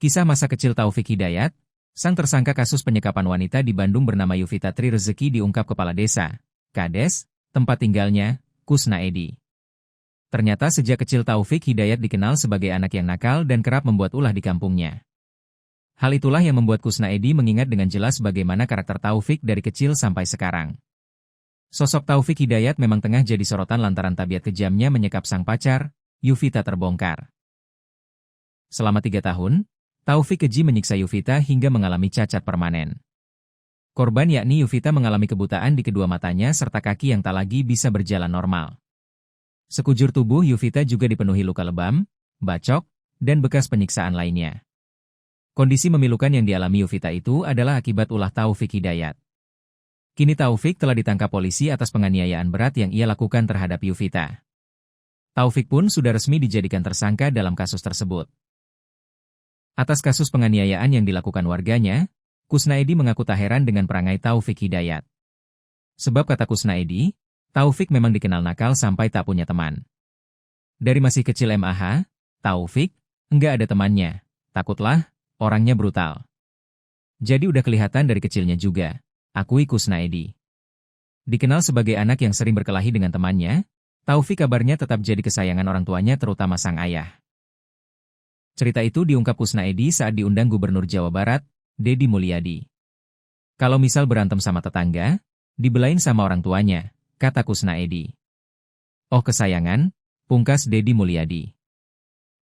Kisah masa kecil Taufik Hidayat, sang tersangka kasus penyekapan wanita di Bandung bernama Yuvita Tri Rezeki diungkap Kepala Desa, Kades, tempat tinggalnya, Kusnaedi. Ternyata sejak kecil Taufik Hidayat dikenal sebagai anak yang nakal dan kerap membuat ulah di kampungnya. Hal itulah yang membuat Kusnaedi mengingat dengan jelas bagaimana karakter Taufik dari kecil sampai sekarang. Sosok Taufik Hidayat memang tengah jadi sorotan lantaran tabiat kejamnya menyekap sang pacar, Yuvita terbongkar. Selama 3 tahun, Taufik keji menyiksa Yuvita hingga mengalami cacat permanen. Korban yakni Yuvita mengalami kebutaan di kedua matanya serta kaki yang tak lagi bisa berjalan normal. Sekujur tubuh Yuvita juga dipenuhi luka lebam, bacok, dan bekas penyiksaan lainnya. Kondisi memilukan yang dialami Yuvita itu adalah akibat ulah Taufik Hidayat. Kini Taufik telah ditangkap polisi atas penganiayaan berat yang ia lakukan terhadap Yuvita. Taufik pun sudah resmi dijadikan tersangka dalam kasus tersebut. Atas kasus penganiayaan yang dilakukan warganya, Kusnaedi mengaku tak heran dengan perangai Taufik Hidayat. Sebab kata Kusnaedi, Taufik memang dikenal nakal sampai tak punya teman. Dari masih kecil MAH, Taufik enggak ada temannya, takutlah, orangnya brutal. Jadi udah kelihatan dari kecilnya juga, akui Kusnaedi. Dikenal sebagai anak yang sering berkelahi dengan temannya, Taufik kabarnya tetap jadi kesayangan orang tuanya terutama sang ayah. Cerita itu diungkap Kusnaedi saat diundang Gubernur Jawa Barat, Deddy Mulyadi. Kalau misal berantem sama tetangga, dibelain sama orang tuanya, kata Kusnaedi. Oh kesayangan, pungkas Deddy Mulyadi.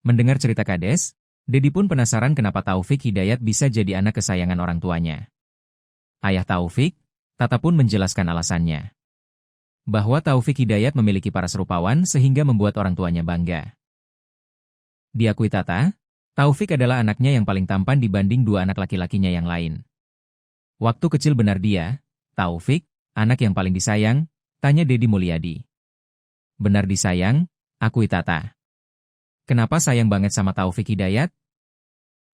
Mendengar cerita Kades, Deddy pun penasaran kenapa Taufik Hidayat bisa jadi anak kesayangan orang tuanya. Ayah Taufik, Tata pun menjelaskan alasannya. Bahwa Taufik Hidayat memiliki paras rupawan sehingga membuat orang tuanya bangga. Diakui Tata, Taufik adalah anaknya yang paling tampan dibanding 2 anak laki-lakinya yang lain. Waktu kecil benar dia, Taufik, anak yang paling disayang, tanya Deddy Mulyadi. Benar disayang, akui Tata. Kenapa sayang banget sama Taufik Hidayat?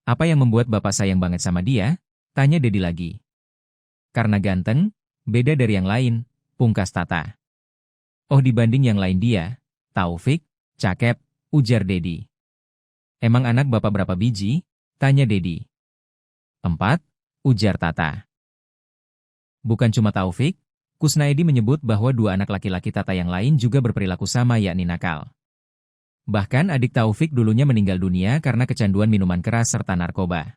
Apa yang membuat bapak sayang banget sama dia? Tanya Deddy lagi. Karena ganteng, beda dari yang lain, pungkas Tata. Oh dibanding yang lain dia, Taufik, cakep, ujar Deddy. Emang anak bapak berapa biji? Tanya Deddy. 4, ujar Tata. Bukan cuma Taufik, Kusnaedi menyebut bahwa 2 anak laki-laki Tata yang lain juga berperilaku sama yakni nakal. Bahkan adik Taufik dulunya meninggal dunia karena kecanduan minuman keras serta narkoba.